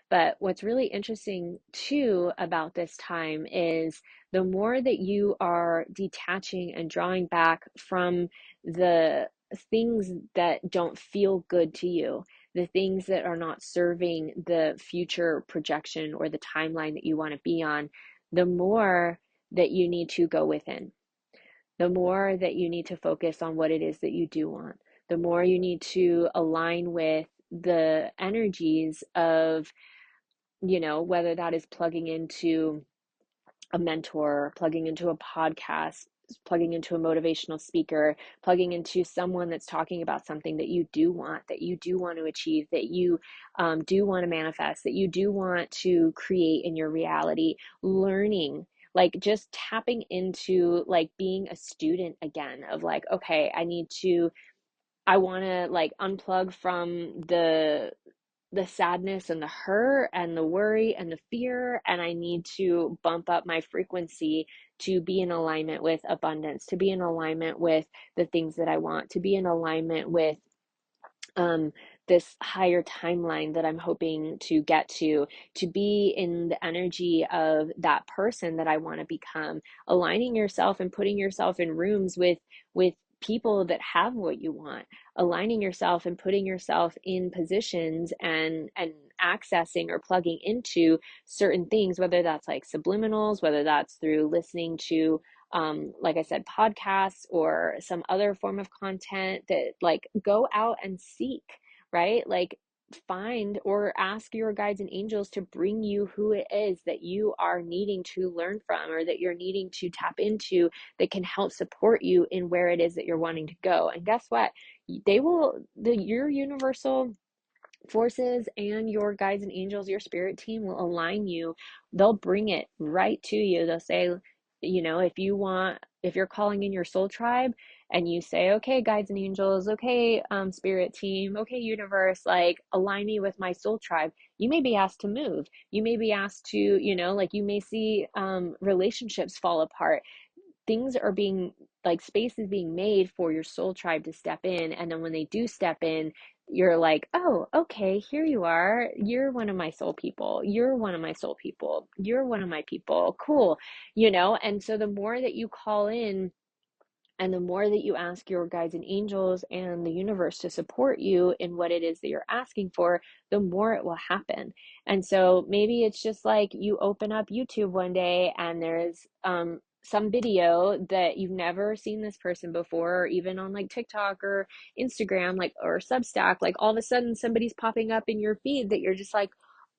Speaker 1: But what's really interesting too about this time is the more that you are detaching and drawing back from the things that don't feel good to you, the things that are not serving the future projection or the timeline that you want to be on, the more that you need to go within, the more that you need to focus on what it is that you do want, the more you need to align with the energies of, whether that is plugging into a mentor, plugging into a podcast, plugging into a motivational speaker, plugging into someone that's talking about something that you do want to achieve, that you do want to manifest, that you do want to create in your reality, learning. Like just tapping into like being a student again of like, okay, I want to like unplug from the sadness and the hurt and the worry and the fear, and I need to bump up my frequency to be in alignment with abundance, to be in alignment with the things that I want, to be in alignment with um, this higher timeline that I'm hoping to get to be in the energy of that person that I want to become, aligning yourself and putting yourself in rooms with people that have what you want, aligning yourself and putting yourself in positions and accessing or plugging into certain things, whether that's like subliminals, whether that's through listening to like I said, podcasts or some other form of content, that like go out and seek, right? Like find or ask your guides and angels to bring you who it is that you are needing to learn from, or that you're needing to tap into, that can help support you in where it is that you're wanting to go. And guess what? Your universal forces and your guides and angels, your spirit team will align you. They'll bring it right to you. They'll say, if you're calling in your soul tribe and you say, okay, guides and angels, okay, spirit team, okay, universe, like align me with my soul tribe. You may be asked to move. You may be asked to, like you may see relationships fall apart. Things are being, like, space is being made for your soul tribe to step in, and then when they do step in, you're like, oh, okay, here you are, you're one of my soul people, you're one of my soul people, you're one of my people, cool. And so the more that you call in and the more that you ask your guides and angels and the universe to support you in what it is that you're asking for, the more it will happen. And so maybe it's just like you open up YouTube one day and there's some video that you've never seen this person before, or even on like TikTok or Instagram, like, or Substack, like all of a sudden somebody's popping up in your feed that you're just like,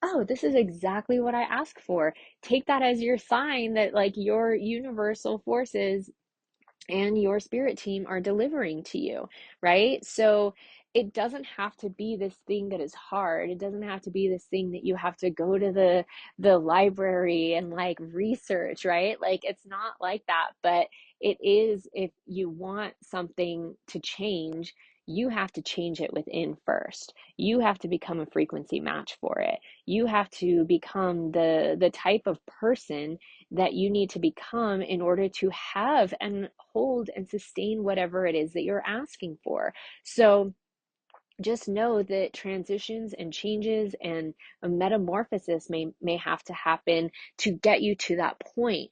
Speaker 1: oh, this is exactly what I asked for. Take that as your sign that like your universal forces and your spirit team are delivering to you, right? So it doesn't have to be this thing that is hard. It doesn't have to be this thing that you have to go to the library and like research, right? Like it's not like that, but it is. If you want something to change, you have to change it within first. You have to become a frequency match for it. You have to become the type of person that you need to become in order to have and hold and sustain whatever it is that you're asking for. So just know that transitions and changes and a metamorphosis may have to happen to get you to that point.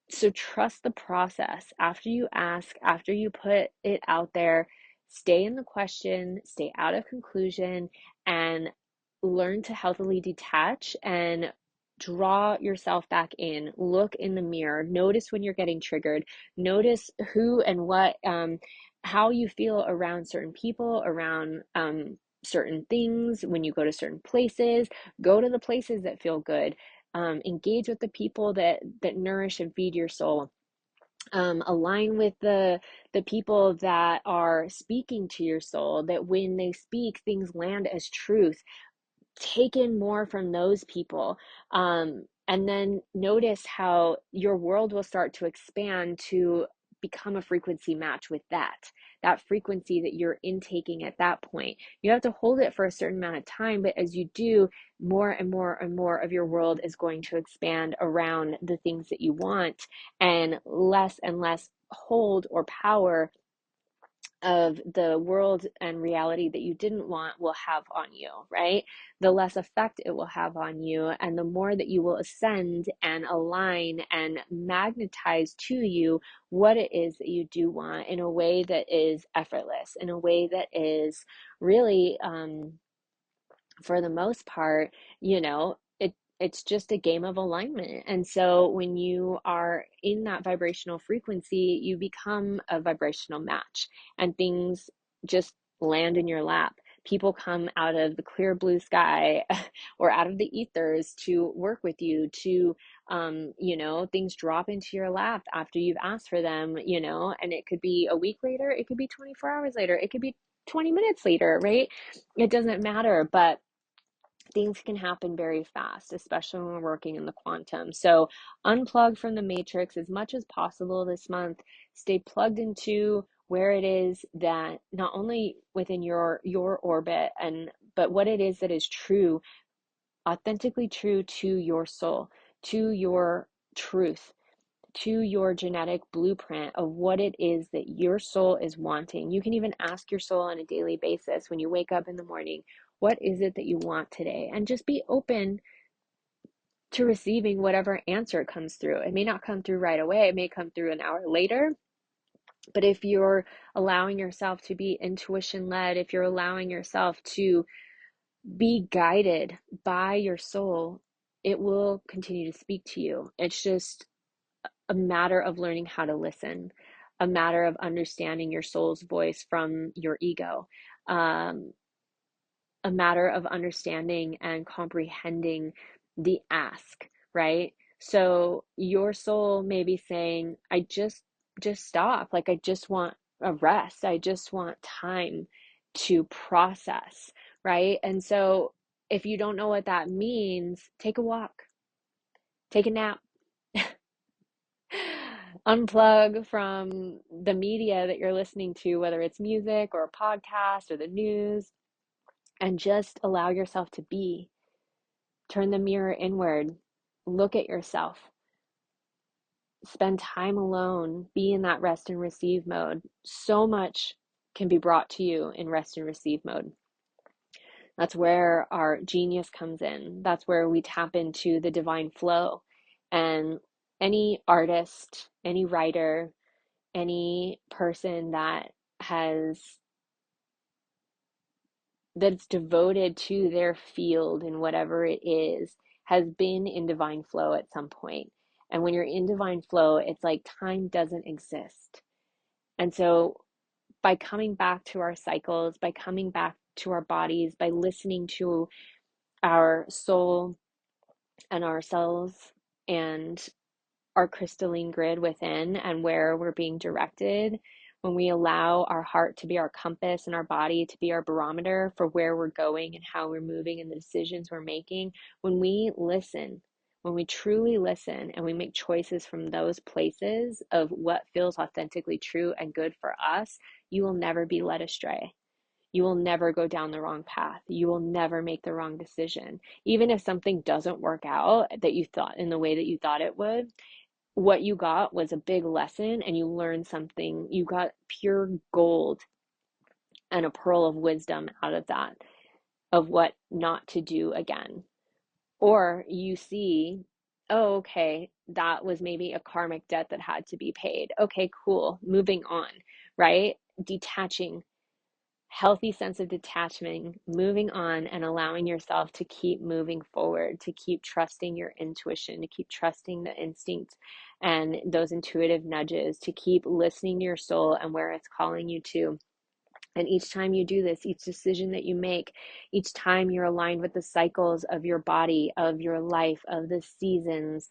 Speaker 1: So trust the process. After you ask, after you put it out there, stay in the question, stay out of conclusion, and learn to healthily detach and draw yourself back in. Look in the mirror. Notice when you're getting triggered. Notice who and what, how you feel around certain people, around certain things. When you go to certain places, go to the places that feel good. Engage with the people that nourish and feed your soul. Align with the people that are speaking to your soul, that when they speak, things land as truth. Take in more from those people. And then notice how your world will start to expand to become a frequency match with that frequency that you're intaking at that point. You have to hold it for a certain amount of time, but as you do, more and more and more of your world is going to expand around the things that you want, and less hold or power of the world and reality that you didn't want will have on you, right? The less effect it will have on you, and the more that you will ascend and align and magnetize to you what it is that you do want in a way that is effortless, in a way that is really, for the most part, it's just a game of alignment. And so when you are in that vibrational frequency, you become a vibrational match, and things just land in your lap. People come out of the clear blue sky or out of the ethers to work with you, to things drop into your lap after you've asked for them, and it could be a week later, it could be 24 hours later, it could be 20 minutes later, right? It doesn't matter, but things can happen very fast, especially when we're working in the quantum. So unplug from the matrix as much as possible this month. Stay plugged into where it is that not only within your orbit, and but what it is that is true, authentically true to your soul, to your truth, to your genetic blueprint of what it is that your soul is wanting. You can even ask your soul on a daily basis when you wake up in the morning, what is it that you want today? And just be open to receiving whatever answer comes through. It may not come through right away, it may come through an hour later. But if you're allowing yourself to be intuition led, if you're allowing yourself to be guided by your soul, it will continue to speak to you. It's just a matter of learning how to listen, a matter of understanding your soul's voice from your ego, um, a matter of understanding and comprehending the ask, right? So your soul may be saying, I just stop. Like, I just want a rest. I just want time to process, right? And so if you don't know what that means, take a walk, take a nap, unplug from the media that you're listening to, whether it's music or a podcast or the news, and just allow yourself to be. Turn the mirror inward, look at yourself, spend time alone, be in that rest and receive mode. So much can be brought to you in rest and receive mode. That's where our genius comes in. That's where we tap into the divine flow. And any artist, any writer, any person has that's devoted to their field and whatever it is has been in divine flow at some point. And when you're in divine flow, it's like time doesn't exist. And so by coming back to our cycles, by coming back to our bodies, by listening to our soul and ourselves and our crystalline grid within and where we're being directed, when we allow our heart to be our compass and our body to be our barometer for where we're going and how we're moving and the decisions we're making, when we listen, when we truly listen and we make choices from those places of what feels authentically true and good for us, you will never be led astray. You will never go down the wrong path. You will never make the wrong decision. Even if something doesn't work out that you thought in the way that you thought it would, what you got was a big lesson, and you learned something. You got pure gold and a pearl of wisdom out of that, of what not to do again. Or you see, oh, okay, that was maybe a karmic debt that had to be paid. Okay, cool. Moving on, right? Detaching, healthy sense of detachment, moving on and allowing yourself to keep moving forward, to keep trusting your intuition, to keep trusting the instincts and those intuitive nudges, to keep listening to your soul and where it's calling you to. And each time you do this, each decision that you make, each time you're aligned with the cycles of your body, of your life, of the seasons,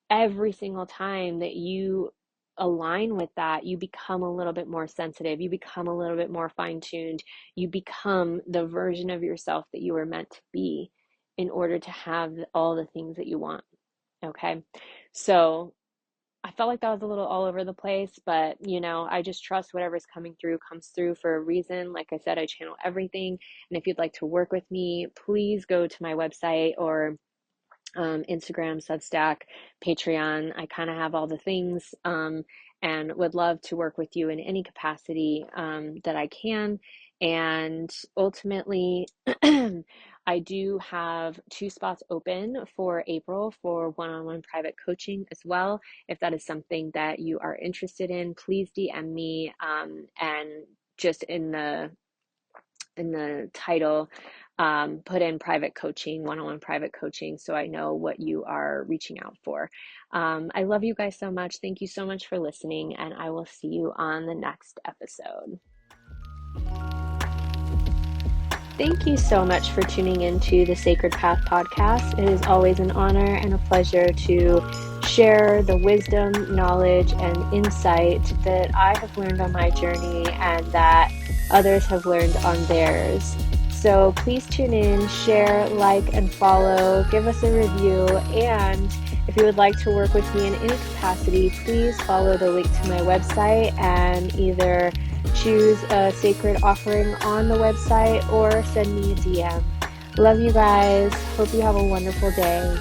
Speaker 1: every single time that you align with that, you become a little bit more sensitive, you become a little bit more fine-tuned, you become the version of yourself that you were meant to be in order to have all the things that you want. Okay. So I felt like that was a little all over the place, but I just trust whatever's coming through comes through for a reason. Like I said, I channel everything. And if you'd like to work with me, please go to my website or Instagram, Substack, Patreon. I kind of have all the things, and would love to work with you in any capacity that I can. And ultimately, I do have 2 spots open for April for one-on-one private coaching as well. If that is something that you are interested in, please DM me, and just in the title, put in private coaching, one-on-one private coaching, so I know what you are reaching out for. I love you guys so much. Thank you so much for listening, and I will see you on the next episode. Thank you so much for tuning into the Sacred Path podcast. It is always an honor and a pleasure to share the wisdom, knowledge, and insight that I have learned on my journey and that others have learned on theirs. So please tune in, share, like, and follow, give us a review, and if you would like to work with me in any capacity, please follow the link to my website and either choose a sacred offering on the website or send me a DM. Love you guys. Hope you have a wonderful day.